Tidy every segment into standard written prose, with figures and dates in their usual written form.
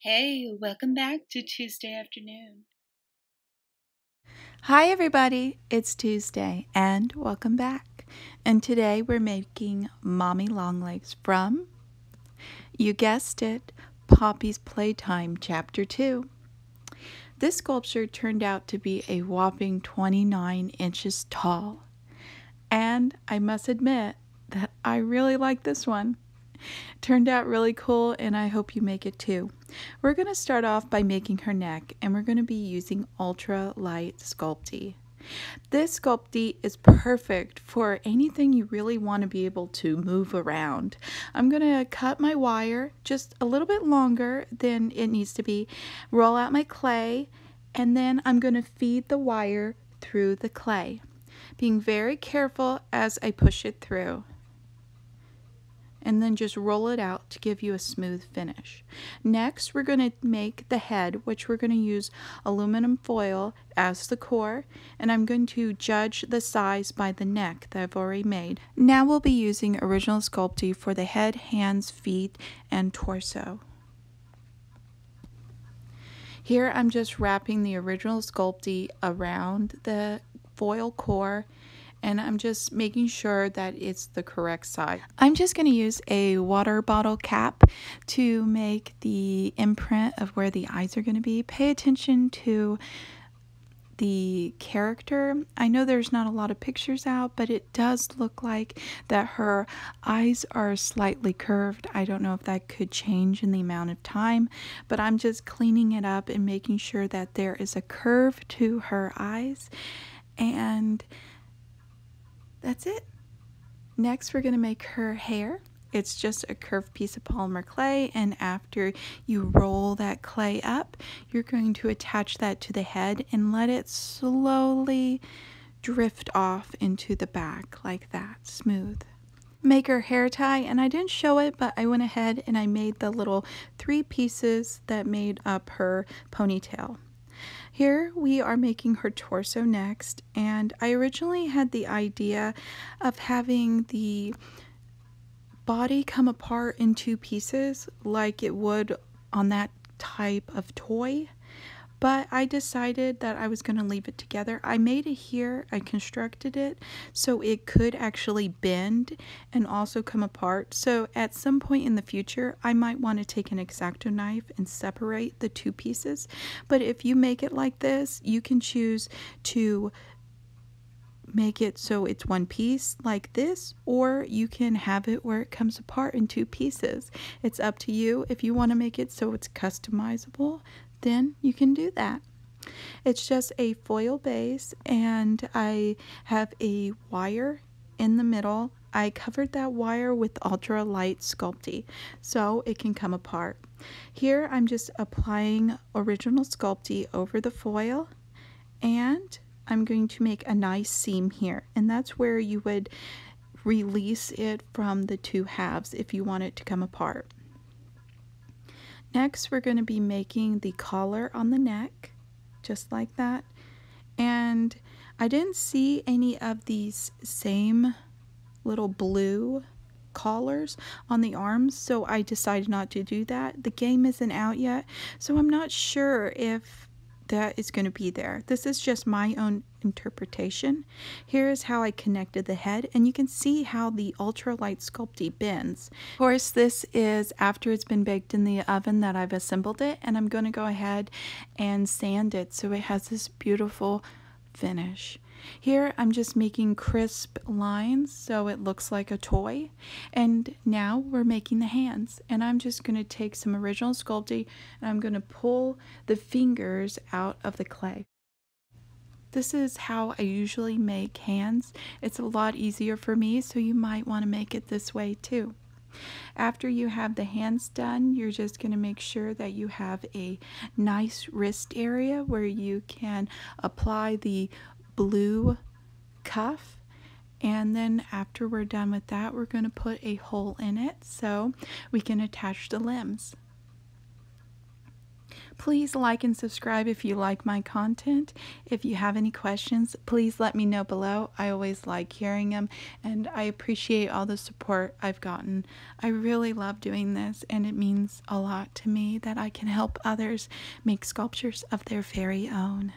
Hey, welcome back to Tuesday afternoon. Hi everybody, it's Tuesday and welcome back. And today we're making Mommy Longlegs from, you guessed it, Poppy's Playtime Chapter 2. This sculpture turned out to be a whopping 29 inches tall. And I must admit that I really like this one. Turned out really cool and I hope you make it too. We're going to start off by making her neck and we're going to be using ultra light sculpting. This sculpting is perfect for anything you really want to be able to move around. I'm going to cut my wire just a little bit longer than it needs to be, roll out my clay, and then I'm going to feed the wire through the clay, being very careful as I push it through. And then just roll it out to give you a smooth finish. Next, we're going to make the head, which we're going to use aluminum foil as the core, and I'm going to judge the size by the neck that I've already made. Now we'll be using original sculpting for the head, hands, feet, and torso. Here I'm just wrapping the original sculpting around the foil core, and I'm just making sure that it's the correct size. I'm just going to use a water bottle cap to make the imprint of where the eyes are going to be. Pay attention to the character. I know there's not a lot of pictures out, but it does look like that her eyes are slightly curved. I don't know if that could change in the amount of time, but I'm just cleaning it up and making sure that there is a curve to her eyes, and that's it. Next, we're going to make her hair. It's just a curved piece of polymer clay, and after you roll that clay up, you're going to attach that to the head and let it slowly drift off into the back like that, smooth. Make her hair tie, and I didn't show it, but I went ahead and I made the little 3 pieces that made up her ponytail. Here we are making her torso next, and I originally had the idea of having the body come apart in 2 pieces like it would on that type of toy, but I decided that I was going to leave it together. I made it here, I constructed it so it could actually bend and also come apart. So at some point in the future, I might want to take an X-Acto knife and separate the 2 pieces. But if you make it like this, you can choose to make it so it's 1 piece like this, or you can have it where it comes apart in 2 pieces. It's up to you. If you want to make it so it's customizable, then you can do that. It's just a foil base, and I have a wire in the middle. I covered that wire with ultra light sculpting so it can come apart. Here I'm just applying original sculpting over the foil, and I'm going to make a nice seam here, and that's where you would release it from the 2 halves if you want it to come apart. Next, we're going to be making the collar on the neck, just like that. And I didn't see any of these same little blue collars on the arms, so I decided not to do that. The game isn't out yet, so I'm not sure if that is going to be there. This is just my own interpretation. Here is how I connected the head, and you can see how the ultralight sculpting bends. Of course, this is after it's been baked in the oven that I've assembled it, and I'm going to go ahead and sand it so it has this beautiful finish. Here I'm just making crisp lines so it looks like a toy, and now we're making the hands, and I'm just going to take some original sculpting and I'm going to pull the fingers out of the clay. This is how I usually make hands. It's a lot easier for me, so you might want to make it this way too. After you have the hands done, you're just going to make sure that you have a nice wrist area where you can apply the blue cuff, and then after we're done with that, we're going to put a hole in it so we can attach the limbs. Please like and subscribe if you like my content. If you have any questions, please let me know below. I always like hearing them, and I appreciate all the support I've gotten. I really love doing this, and it means a lot to me that I can help others make sculptures of their very own.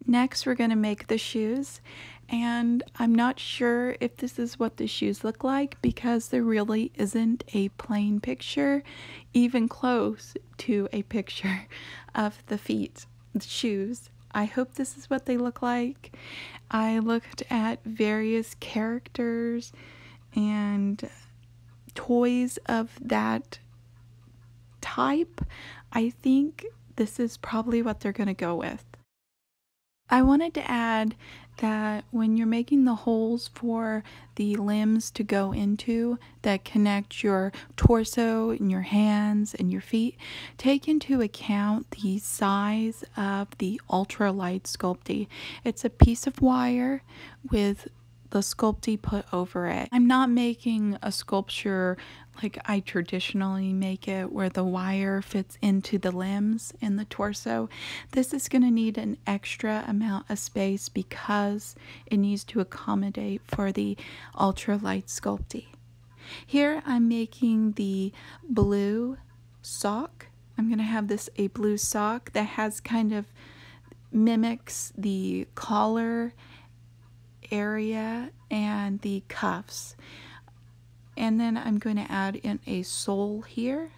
Next, we're going to make the shoes, and I'm not sure if this is what the shoes look like because there really isn't a plain picture, even close to a picture of the feet, the shoes. I hope this is what they look like. I looked at various characters and toys of that type. I think this is probably what they're going to go with. I wanted to add that when you're making the holes for the limbs to go into that connect your torso and your hands and your feet, take into account the size of the ultralight sculpty. It's a piece of wire with the sculpty put over it. I'm not making a sculpture like I traditionally make it, where the wire fits into the limbs and the torso. This is going to need an extra amount of space because it needs to accommodate for the ultralight sculpty. Here I'm making the blue sock. I'm going to have this a blue sock that has kind of mimics the collar area and the cuffs. And then I'm going to add in a sole here.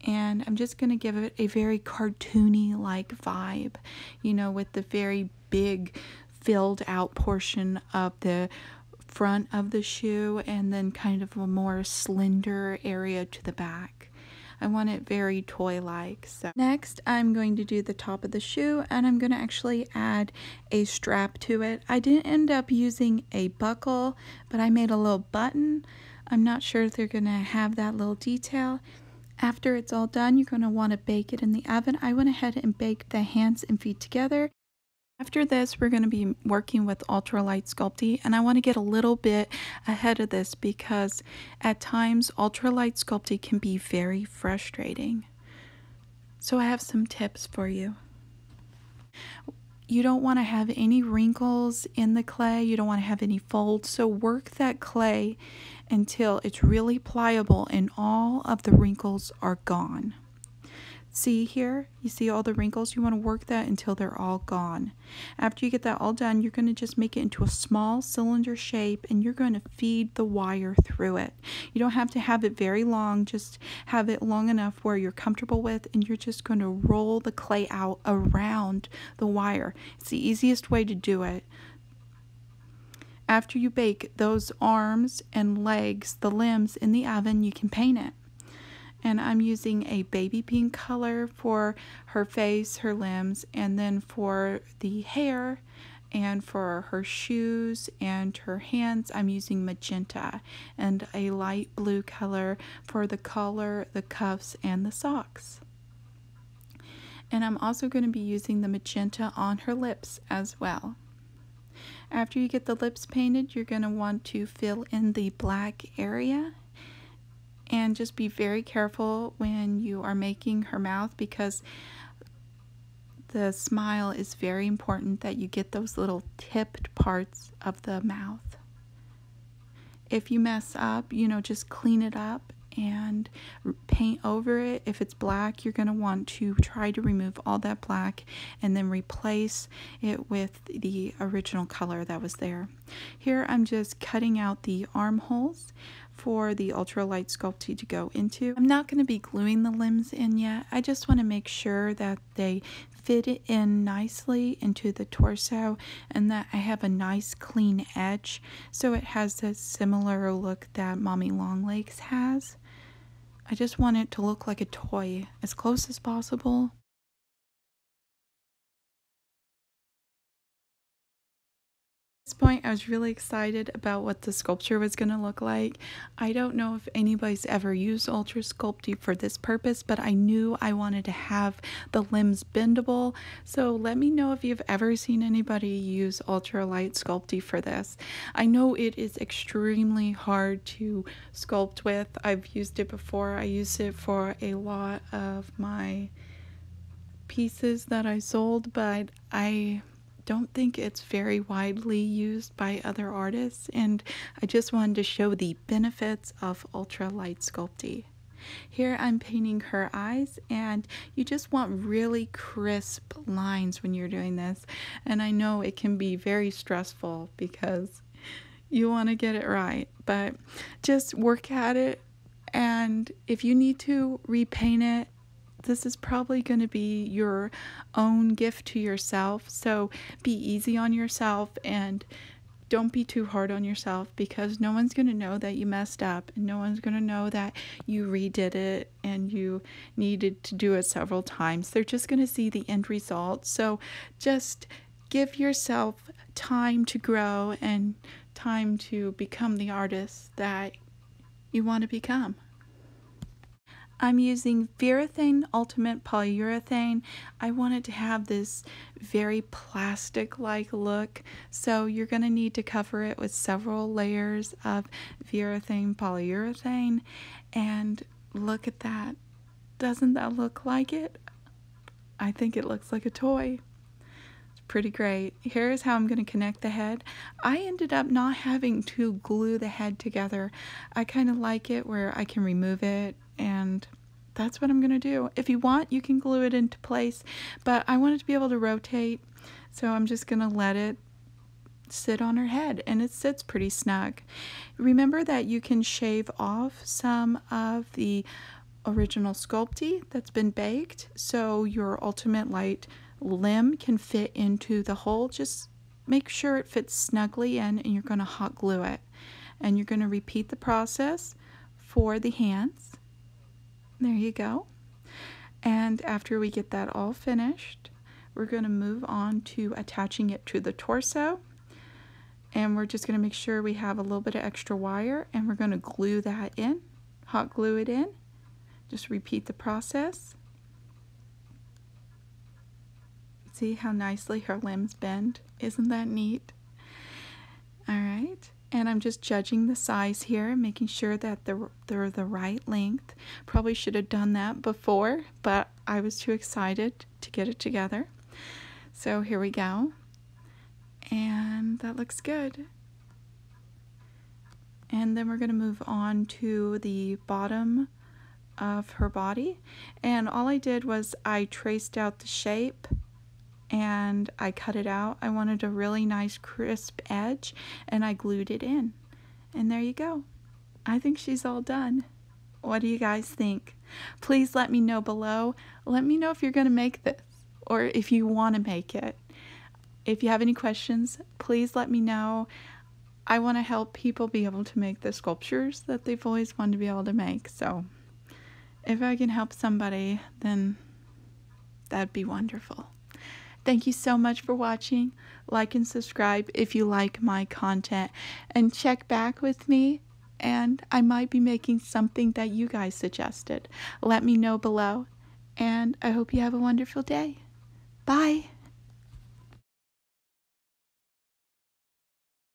And I'm just going to give it a very cartoony-like vibe, you know, with the very big filled out portion of the front of the shoe and then kind of a more slender area to the back. I want it very toy-like. So next, I'm going to do the top of the shoe, and I'm going to actually add a strap to it. I didn't end up using a buckle, but I made a little button. I'm not sure if they're going to have that little detail. After it's all done, you're going to want to bake it in the oven. I went ahead and baked the hands and feet together. After this, we're going to be working with ultralight sculpting, and I want to get a little bit ahead of this because at times ultralight sculpting can be very frustrating. So I have some tips for you. You don't want to have any wrinkles in the clay. You don't want to have any folds. So work that clay until it's really pliable and all of the wrinkles are gone. See here, you see all the wrinkles? You want to work that until they're all gone. After you get that all done, you're going to just make it into a small cylinder shape, and you're going to feed the wire through it. You don't have to have it very long, just have it long enough where you're comfortable with, and you're just going to roll the clay out around the wire. It's the easiest way to do it. After you bake those arms and legs, the limbs in the oven, you can paint it. And I'm using a baby pink color for her face, her limbs, and then for the hair and for her shoes and her hands, I'm using magenta, and a light blue color for the collar, the cuffs, and the socks. And I'm also going to be using the magenta on her lips as well. After you get the lips painted, you're going to want to fill in the black area. And just be very careful when you are making her mouth because the smile is very important that you get those little tipped parts of the mouth. If you mess up, you know, just clean it up and paint over it. If it's black, you're going to want to try to remove all that black and then replace it with the original color that was there. Here I'm just cutting out the armholes for the ultralight sculpting to go into. I'm not going to be gluing the limbs in yet. I just want to make sure that they fit it in nicely into the torso and that I have a nice clean edge so it has a similar look that Mommy Longlegs has. I just want it to look like a toy as close as possible. point, I was really excited about what the sculpture was going to look like. I don't know if anybody's ever used Ultra Sculpting for this purpose, but I knew I wanted to have the limbs bendable. So let me know if you've ever seen anybody use Ultra Light Sculpting for this. I know it is extremely hard to sculpt with. I've used it before. I used it for a lot of my pieces that I sold, but I don't think it's very widely used by other artists, and I just wanted to show the benefits of ultra light sculpting. Here I'm painting her eyes, and you just want really crisp lines when you're doing this, and I know it can be very stressful because you want to get it right, but just work at it, and if you need to repaint it, this is probably going to be your own gift to yourself. So be easy on yourself and don't be too hard on yourself, because no one's going to know that you messed up, and no one's going to know that you redid it and you needed to do it several times. They're just going to see the end result. So just give yourself time to grow and time to become the artist that you want to become. I'm using Virathane Ultimate Polyurethane. I wanted to have this very plastic-like look, so you're going to need to cover it with several layers of Virathane Polyurethane, and look at that. Doesn't that look like it? I think it looks like a toy. It's pretty great. Here's how I'm going to connect the head. I ended up not having to glue the head together. I kind of like it where I can remove it, and that's what I'm going to do. If you want, you can glue it into place, but I want it to be able to rotate, so I'm just going to let it sit on her head, and it sits pretty snug. Remember that you can shave off some of the original Sculpty that's been baked, so your ultimate light limb can fit into the hole. Just make sure it fits snugly in, and you're going to hot glue it. And you're going to repeat the process for the hands. There you go. And after we get that all finished, we're going to move on to attaching it to the torso. And we're just going to make sure we have a little bit of extra wire, and we're going to glue that in, hot glue it in. Just repeat the process. See how nicely her limbs bend? Isn't that neat? All right. And I'm just judging the size here, making sure that they're the right length. Probably should have done that before, but I was too excited to get it together. So here we go. And that looks good. And then we're going to move on to the bottom of her body. And all I did was I traced out the shape and I cut it out. I wanted a really nice crisp edge, and I glued it in. And there you go. I think she's all done. What do you guys think? Please let me know below. Let me know if you're going to make this, or if you want to make it. If you have any questions, please let me know. I want to help people be able to make the sculptures that they've always wanted to be able to make. So if I can help somebody, then that'd be wonderful. Thank you so much for watching. Like and subscribe if you like my content, and check back with me, and I might be making something that you guys suggested. Let me know below, and I hope you have a wonderful day. Bye.